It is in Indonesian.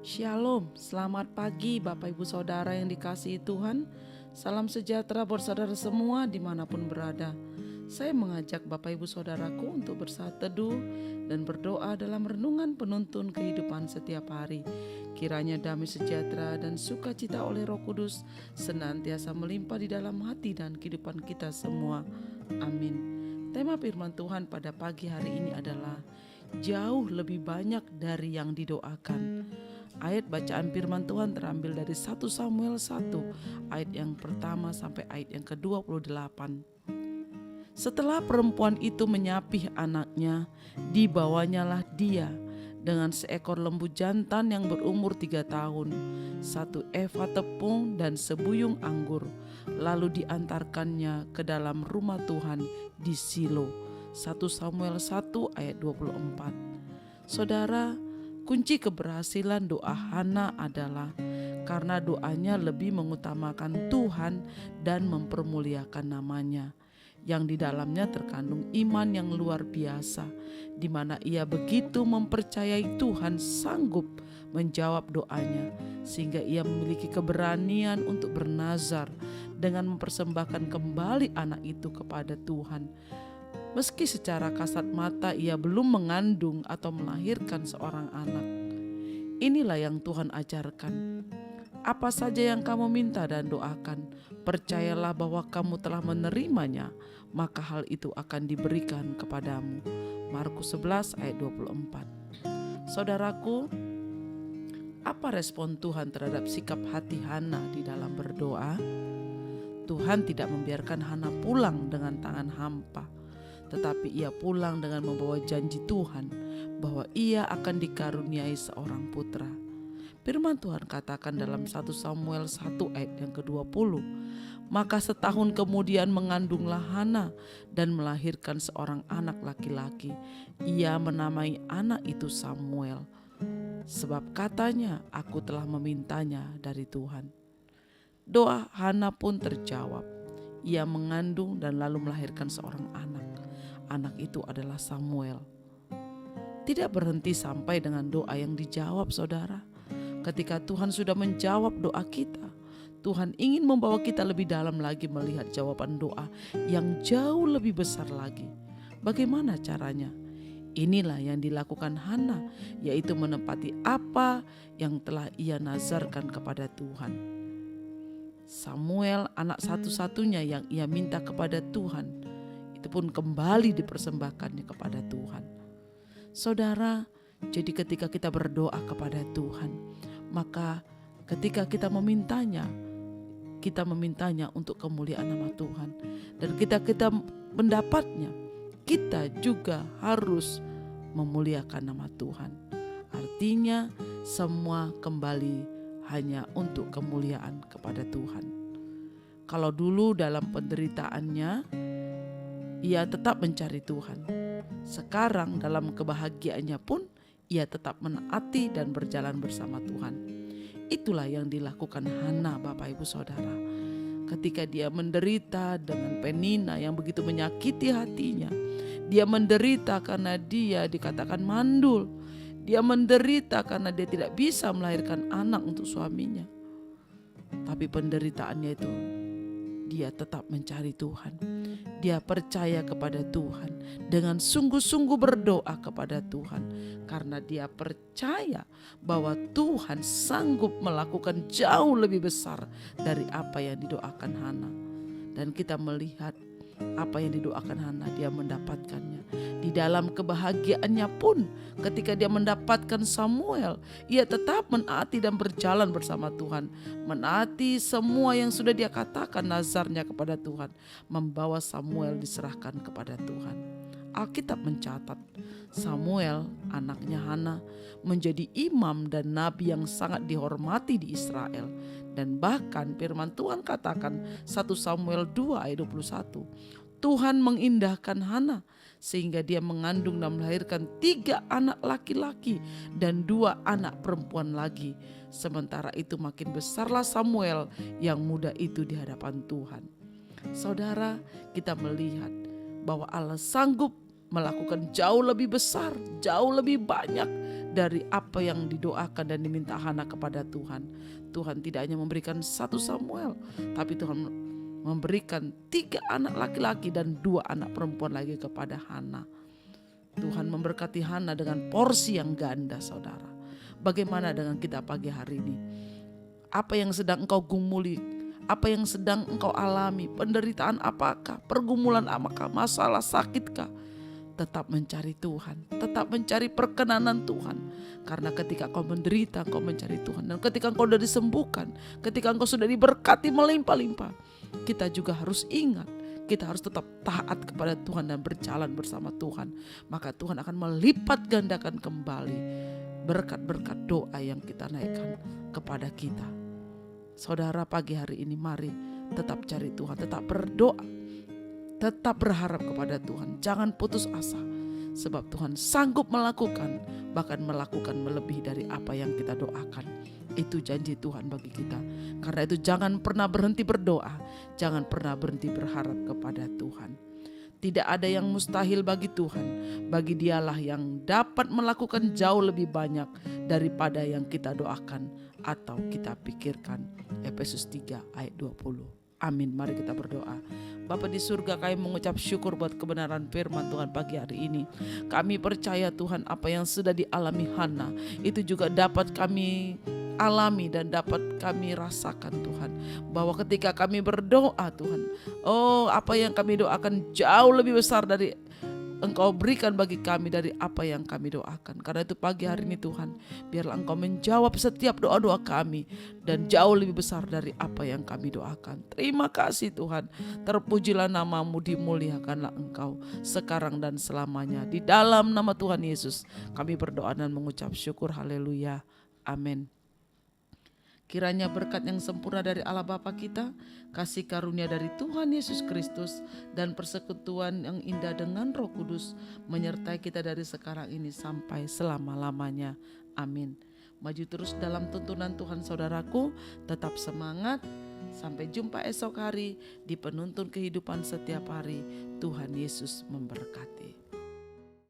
Shalom, selamat pagi Bapak Ibu Saudara yang dikasihi Tuhan. Salam sejahtera buat saudara semua dimanapun berada. Saya mengajak Bapak Ibu Saudaraku untuk bersaat teduh dan berdoa dalam renungan penuntun kehidupan setiap hari. Kiranya damai sejahtera dan sukacita oleh Roh Kudus senantiasa melimpah di dalam hati dan kehidupan kita semua. Amin. Tema firman Tuhan pada pagi hari ini adalah jauh lebih banyak dari yang didoakan. Ayat bacaan firman Tuhan terambil dari 1 Samuel 1 ayat yang pertama sampai ayat yang ke-28. Setelah perempuan itu menyapih anaknya, dibawanyalah dia dengan seekor lembu jantan yang berumur 3 tahun, 1 eva tepung dan sebuyung anggur, lalu diantarkannya ke dalam rumah Tuhan di Silo. 1 Samuel 1 ayat 24. Saudara, kunci keberhasilan doa Hana adalah karena doanya lebih mengutamakan Tuhan dan mempermuliakan namanya, yang di dalamnya terkandung iman yang luar biasa, di mana ia begitu mempercayai Tuhan sanggup menjawab doanya, sehingga ia memiliki keberanian untuk bernazar dengan mempersembahkan kembali anak itu kepada Tuhan. Meski secara kasat mata ia belum mengandung atau melahirkan seorang anak. Inilah yang Tuhan ajarkan. Apa saja yang kamu minta dan doakan, percayalah bahwa kamu telah menerimanya, maka hal itu akan diberikan kepadamu. Markus 11 ayat 24. Saudaraku, apa respon Tuhan terhadap sikap hati Hana di dalam berdoa? Tuhan tidak membiarkan Hana pulang dengan tangan hampa, tetapi ia pulang dengan membawa janji Tuhan bahwa ia akan dikaruniai seorang putra. Firman Tuhan katakan dalam 1 Samuel 1 ayat yang ke-20, maka setahun kemudian mengandunglah Hana dan melahirkan seorang anak laki-laki. Ia menamai anak itu Samuel, sebab katanya, aku telah memintanya dari Tuhan. Doa Hana pun terjawab. Ia mengandung dan lalu melahirkan seorang anak. Anak itu adalah Samuel. Tidak berhenti sampai dengan doa yang dijawab, saudara. Ketika Tuhan sudah menjawab doa kita, Tuhan ingin membawa kita lebih dalam lagi melihat jawaban doa yang jauh lebih besar lagi. Bagaimana caranya? Inilah yang dilakukan Hana, yaitu menepati apa yang telah ia nazarkan kepada Tuhan. Samuel, anak satu-satunya yang ia minta kepada Tuhan, itu pun kembali dipersembahkannya kepada Tuhan. Saudara, jadi ketika kita berdoa kepada Tuhan, maka ketika kita memintanya untuk kemuliaan nama Tuhan. Dan kita mendapatnya, kita juga harus memuliakan nama Tuhan. Artinya semua kembali hanya untuk kemuliaan kepada Tuhan. Kalau dulu dalam penderitaannya ia tetap mencari Tuhan, sekarang dalam kebahagiaannya pun ia tetap menaati dan berjalan bersama Tuhan. Itulah yang dilakukan Hana, Bapak Ibu Saudara. Ketika dia menderita dengan Penina yang begitu menyakiti hatinya, dia menderita karena dia dikatakan mandul, dia menderita karena dia tidak bisa melahirkan anak untuk suaminya. Tapi penderitaannya itu, dia tetap mencari Tuhan. Dia percaya kepada Tuhan dengan sungguh-sungguh berdoa kepada Tuhan, karena dia percaya bahwa Tuhan sanggup melakukan jauh lebih besar dari apa yang didoakan Hana. Dan kita melihat apa yang didoakan Hana, dia mendapatkannya. Di dalam kebahagiaannya pun, ketika dia mendapatkan Samuel, ia tetap menaati dan berjalan bersama Tuhan. Menaati semua yang sudah dia katakan nazarnya kepada Tuhan. Membawa Samuel diserahkan kepada Tuhan. Alkitab mencatat Samuel, anaknya Hana, menjadi imam dan nabi yang sangat dihormati di Israel. Dan bahkan firman Tuhan katakan 1 Samuel 2 ayat 21, Tuhan mengindahkan Hana sehingga dia mengandung dan melahirkan 3 anak laki-laki dan 2 anak perempuan lagi. Sementara itu makin besarlah Samuel yang muda itu di hadapan Tuhan. Saudara, kita melihat bahwa Allah sanggup melakukan jauh lebih besar, jauh lebih banyak dari apa yang didoakan dan diminta Hana kepada Tuhan. Tuhan tidak hanya memberikan 1 Samuel, tapi Tuhan memberikan 3 anak laki-laki dan 2 anak perempuan lagi kepada Hana. Tuhan memberkati Hana dengan porsi yang ganda, saudara. Bagaimana dengan kita pagi hari ini? Apa yang sedang engkau gumuli? Apa yang sedang engkau alami? Penderitaan apakah? Pergumulan apakah? Masalah sakitkah? Tetap mencari Tuhan, tetap mencari perkenanan Tuhan. Karena ketika engkau menderita, engkau mencari Tuhan. Dan ketika engkau sudah disembuhkan, ketika engkau sudah diberkati melimpah-limpah, kita juga harus ingat, kita harus tetap taat kepada Tuhan dan berjalan bersama Tuhan. Maka Tuhan akan melipat gandakan kembali berkat-berkat doa yang kita naikkan kepada kita. Saudara, pagi hari ini mari tetap cari Tuhan, tetap berdoa, tetap berharap kepada Tuhan. Jangan putus asa, sebab Tuhan sanggup melakukan, bahkan melakukan melebihi dari apa yang kita doakan. Itu janji Tuhan bagi kita. Karena itu jangan pernah berhenti berdoa, jangan pernah berhenti berharap kepada Tuhan. Tidak ada yang mustahil bagi Tuhan. Bagi Dialah yang dapat melakukan jauh lebih banyak daripada yang kita doakan atau kita pikirkan. Efesus 3 ayat 20. Amin. Mari kita berdoa. Bapa di surga, kami mengucap syukur buat kebenaran firman Tuhan pagi hari ini. Kami percaya Tuhan, apa yang sudah dialami Hana itu juga dapat kami alami dan dapat kami rasakan Tuhan. Bahwa ketika kami berdoa Tuhan, apa yang kami doakan jauh lebih besar dari Engkau berikan bagi kami dari apa yang kami doakan. Karena itu pagi hari ini Tuhan, biarlah Engkau menjawab setiap doa-doa kami dan jauh lebih besar dari apa yang kami doakan. Terima kasih Tuhan. Terpujilah nama-Mu, dimuliakanlah Engkau sekarang dan selamanya. Di dalam nama Tuhan Yesus kami berdoa dan mengucap syukur. Haleluya. Amin. Kiranya berkat yang sempurna dari Allah Bapa kita, kasih karunia dari Tuhan Yesus Kristus, dan persekutuan yang indah dengan Roh Kudus menyertai kita dari sekarang ini sampai selama-lamanya. Amin. Maju terus dalam tuntunan Tuhan saudaraku, tetap semangat. Sampai jumpa esok hari di penuntun kehidupan setiap hari. Tuhan Yesus memberkati.